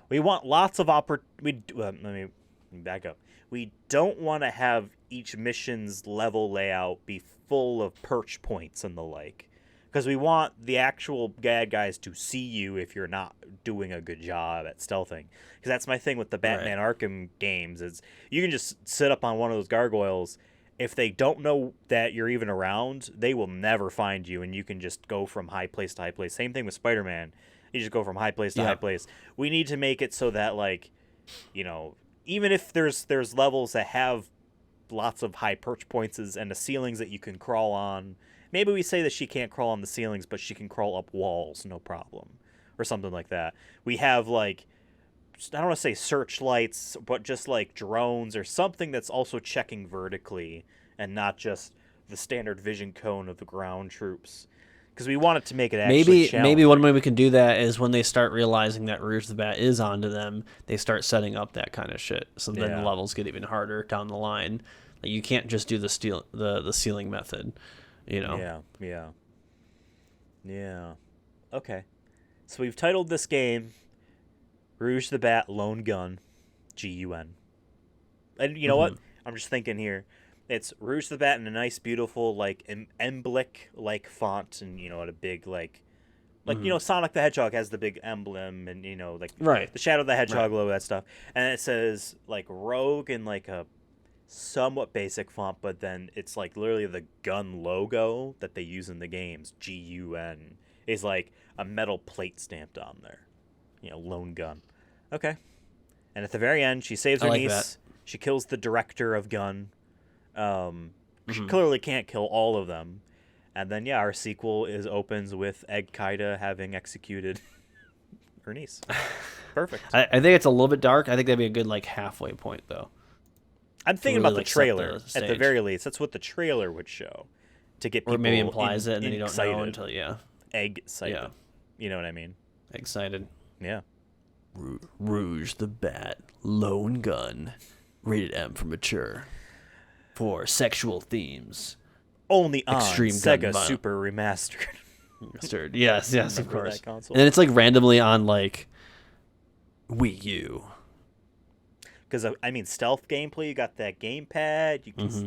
We want lots of let me back up. We don't want to have each mission's level layout be full of perch points and the like, because we want the actual bad guys to see you if you're not doing a good job at stealthing. Because that's my thing with the Batman Arkham games is you can just sit up on one of those gargoyles. If they don't know that you're even around, they will never find you, and you can just go from high place to high place. Same thing with Spider-Man. You just go from high place to high place. We need to make it so that, like, you know, even if there's levels that have lots of high perch points and the ceilings that you can crawl on, maybe we say that she can't crawl on the ceilings, but she can crawl up walls, no problem, or something like that. We have, like, I don't want to say searchlights, but just like drones or something that's also checking vertically and not just the standard vision cone of the ground troops. Because we want it to make it actually challenging. Maybe one way we can do that is when they start realizing that Rouge the Bat is onto them, they start setting up that kind of shit. So then the levels get even harder down the line. Like, you can't just do the ceiling method, you know? Yeah. Okay. So we've titled this game Rouge the Bat Lone Gun, G.U.N. And you know what? I'm just thinking here. It's Rouge the Bat in a nice, beautiful, like, emblic-like font, and, you know, a big, like you know, Sonic the Hedgehog has the big emblem, and, you know, like, the Shadow of the Hedgehog logo, that stuff. And it says, like, Rogue in, like, a somewhat basic font, but then it's, like, literally the gun logo that they use in the games, G.U.N., is, like, a metal plate stamped on there. You know, lone gun. Okay. And at the very end, she saves her niece. She kills the director of Gun. She clearly can't kill all of them. And then, yeah, our sequel opens with Egg Kaida having executed her niece. Perfect. I think it's a little bit dark. I think that'd be a good, like, halfway point, though. I'm thinking about the trailer, at the very least. That's what the trailer would show. To get people or maybe implies it, and then you don't excited. know until, Excited. Yeah. You know what I mean? Excited. Yeah. Rouge the Bat, Lone Gun, rated M for mature, for sexual themes. Only on Extreme Sega Super Remastered. Yes, of course. And then it's like randomly on like Wii U. Because I mean, stealth gameplay. You got that gamepad.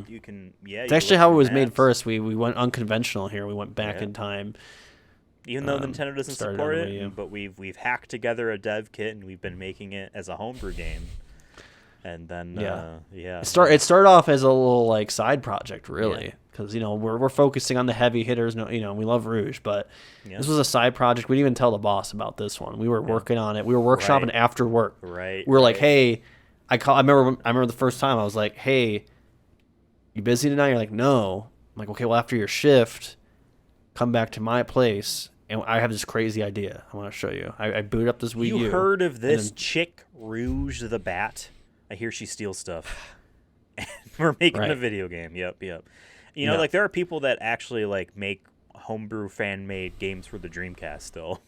You can. It's actually how it was made first. We went unconventional here. We went back in time. Even though Nintendo doesn't support it, but we've hacked together a dev kit and we've been making it as a homebrew game. And then it started off as a little like side project, really, because you know we're focusing on the heavy hitters. You know, we love Rouge, but this was a side project. We didn't even tell the boss about this one. We were working on it. We were workshopping after work. Right. We were like, hey, I remember the first time I was like, hey, you busy tonight? You're like, no. I'm like, okay, well after your shift, come back to my place. And I have this crazy idea I want to show you. I booted up this Wii U. You heard of this chick, Rouge the Bat? I hear she steals stuff. We're making a video game. Yep. You know, like, there are people that actually, like, make homebrew fan-made games for the Dreamcast still.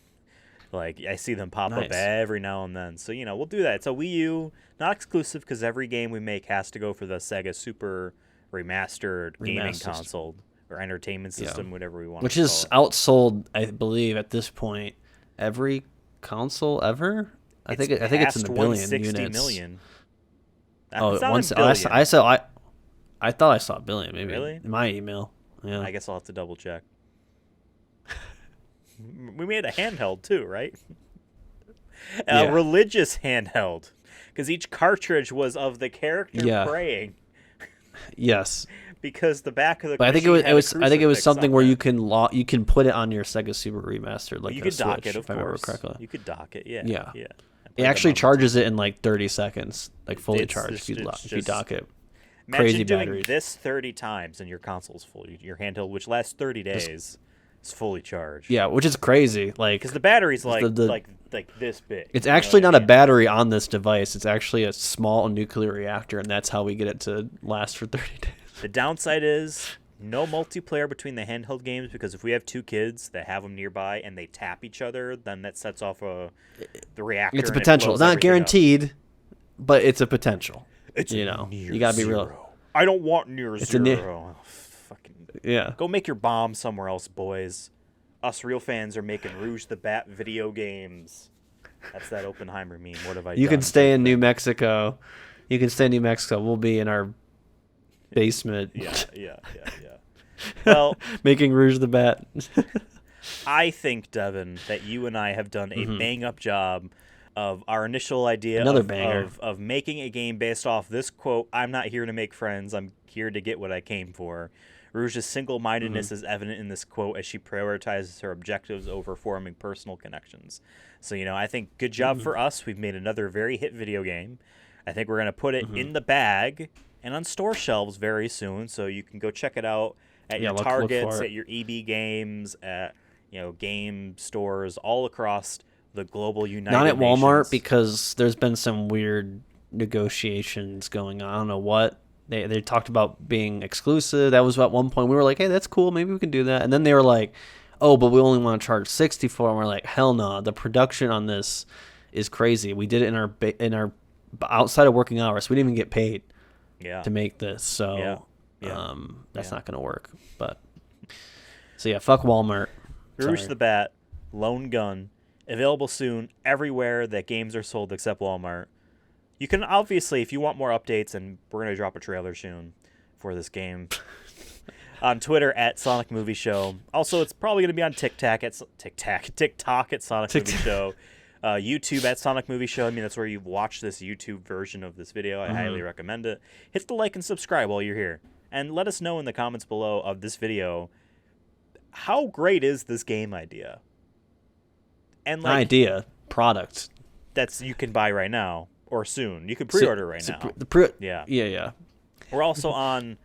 Like, I see them pop up every now and then. So, you know, we'll do that. It's a Wii U, not exclusive, because every game we make has to go for the Sega Super Remastered gaming console. Or entertainment system, whatever we want Which to call it. is outsold, I believe, at this point, every console ever. I think it's in the billion units. Million. I thought I saw a billion. Maybe in my email. Yeah. I guess I'll have to double check. We made a handheld too, right? A religious handheld, because each cartridge was of the character praying. Yes. Because the back of the. But I think it was something where you can put it on your Sega Super Remastered, like you could dock Switch, it, of if I remember course. correctly. You could dock it, yeah. It actually charges it in like 30 seconds, like fully charged. If you dock it. Imagine Crazy doing batteries. this 30 times and your console's full. Your handheld, which lasts 30 days, is fully charged. Yeah, which is crazy. Like, because the battery's like this big. It's actually not a battery on this device. It's actually a small nuclear reactor, and that's how we get it to last for 30 days. The downside is no multiplayer between the handheld games, because if we have two kids that have them nearby and they tap each other, then that sets off the reactor. It's a potential. It's not guaranteed, but it's a potential. It's you gotta be real. I don't want near zero. Fucking yeah. Go make your bomb somewhere else, boys. us real fans are making Rouge the Bat video games. That's that Oppenheimer meme. What have I You done? can stay in New Mexico. You can stay in New Mexico. We'll be in our basement. Yeah. Well, making Rouge the Bat. I think, Devin, that you and I have done a bang-up job of our initial idea Another banger. of making a game based off this quote, I'm not here to make friends, I'm here to get what I came for. Rouge's single-mindedness is evident in this quote as she prioritizes her objectives over forming personal connections. So, I think good job for us. We've made another very hit video game. I think we're going to put it in the bag and on store shelves very soon, so you can go check it out at your look Targets, for it. at your EB Games, at game stores all across the global United Not at Walmart Nations. because there's been some weird negotiations going on. I don't know what. They talked about being exclusive. That was at one point we were like, hey, that's cool. Maybe we can do that. And then they were like, oh, but we only want to charge $64. And we're like, hell no. The production on this is crazy. We did it in our outside of working hours. We didn't even get paid to make this. So that's not going to work. But so yeah, fuck Walmart. Rouge Sorry. the Bat, Lone Gun, available soon everywhere that games are sold except Walmart. You can obviously, if you want more updates, and we're going to drop a trailer soon for this game, on Twitter at Sonic Movie Show. Also, it's probably going to be on TikTok at Sonic Movie Show. YouTube at Sonic Movie Show. I mean, that's where you watch this YouTube version of this video. I highly recommend it. Hit the like and subscribe while you're here. And let us know in the comments below of this video, how great is this game idea? And Product. That's you can buy right now or soon. You can pre-order right now. Yeah. We're also on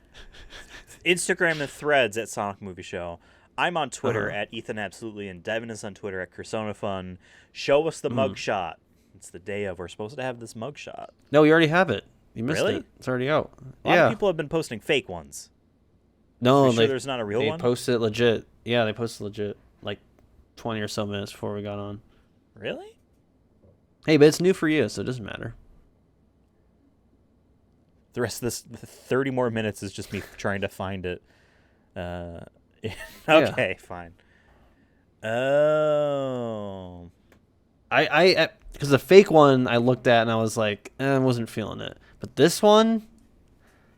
Instagram and Threads at Sonic Movie Show. I'm on Twitter at Ethan Absolutely, and Devin is on Twitter at CursonaFun. Show us the mugshot. It's the day of. We're supposed to have this mugshot. No, we already have it. You missed Really? it. It's already out. A lot of people have been posting fake ones. No, Are you sure there's not a real they one? posted legit. Yeah, they posted legit like 20 or so minutes before we got on. Really? Hey, but it's new for you, so it doesn't matter. The rest of this 30 more minutes is just me trying to find it. Okay, fine. Oh. I because the fake one I looked at and I was like, I wasn't feeling it. But this one,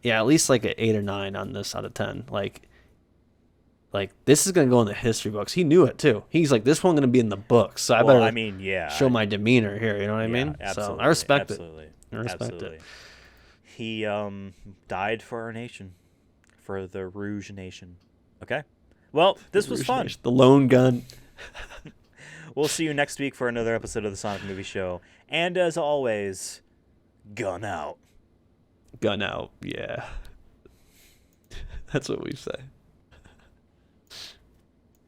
yeah, at least like an 8 or 9 on this out of 10. Like this is gonna go in the history books. He knew it too. He's like, this one gonna be in the books. So I better show my demeanor here. You know what I mean? Absolutely, so I respect it. I respect it. He died for our nation, for the Rouge Nation. Okay. Well, this was fun. The lone gun. We'll see you next week for another episode of the Sonic Movie Show. And as always, gun out. Gun out. Yeah. That's what we say.